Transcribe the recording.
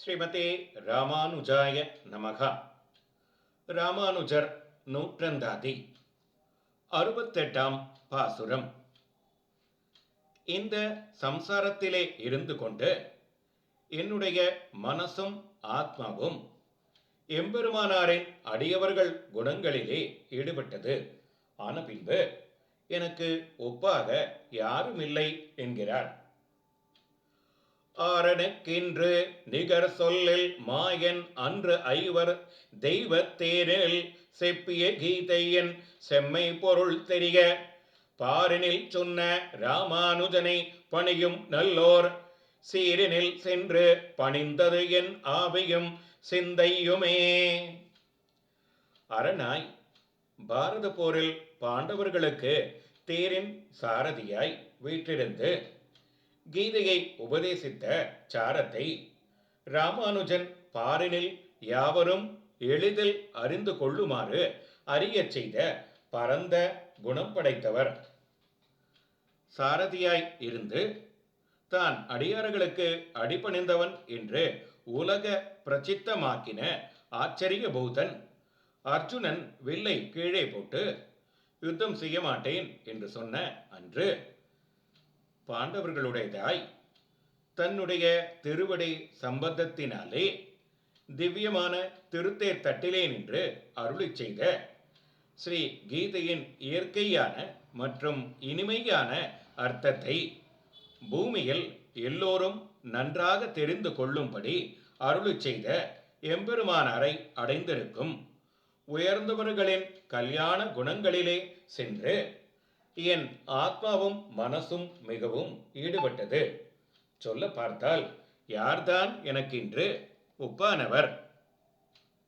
ஸ்ரீமதே ராமானுஜாய நமகா. ராமானுஜர் நூற்றந்தாதி 68ஆம் பாசுரம். இந்த சம்சாரத்திலே இருந்து கொண்டு என்னுடைய மனசும் ஆத்மாவும் எம்பெருமானாரின் அடியவர்கள் குணங்களிலே ஈடுபட்டது ஆன பின்பு எனக்கு ஒப்பாக யாரும் இல்லை என்கிறார். ஆரனுக்கின்று நிகர் சொல்லில் மாயன் அன்று ஐவர் தெய்வத்தேரில் செப்பிய கீதையன் செம்மை பொருள் தெரிய பாரினில் சொன்ன ராமானுஜனை பணியும் நல்லோர் சீரினில் சென்று பணிந்தது என் ஆவியும் சிந்தையுமே. அரணாய் பாரத போரில் பாண்டவர்களுக்கு தேரின் சாரதியாய் வீற்றிருந்து கீதையை உபதேசித்த சாரத்தை ராமானுஜன் பாரினில் யாவரும் எளிதில் அறிந்து கொள்ளுமாறு அறியச் செய்த பரந்த குணம் படைத்தவர். சாரதியாய் இருந்து தான் அடியார்களுக்கு அடிபணிந்தவன் என்று உலக பிரசித்தமாக்கின ஆச்சரிய பூதன் அர்ஜுனன் வில்லை கீழே போட்டு யுத்தம் செய்ய மாட்டேன் என்று சொன்ன அன்று பாண்டவர்களுடையதாய் தன்னுடைய திருவடி சம்பந்தத்தினாலே திவ்யமான திருத்தேர் தட்டிலே நின்று அருளி செய்த ஸ்ரீ கீதையின் இயற்கையான மற்றும் இனிமையான அர்த்தத்தை பூமியில் எல்லோரும் நன்றாக தெரிந்து கொள்ளும்படி அருளி செய்த எம்பெருமானாரை அடைந்திருக்கும் உயர்ந்தவர்களின் கல்யாண குணங்களிலே சென்று என் ஆத்மாவும் மனசும் மிகவும் ஈடுபட்டது. சொல்ல பார்த்தால் யார்தான் எனக்கின்று ஒப்பானவர்?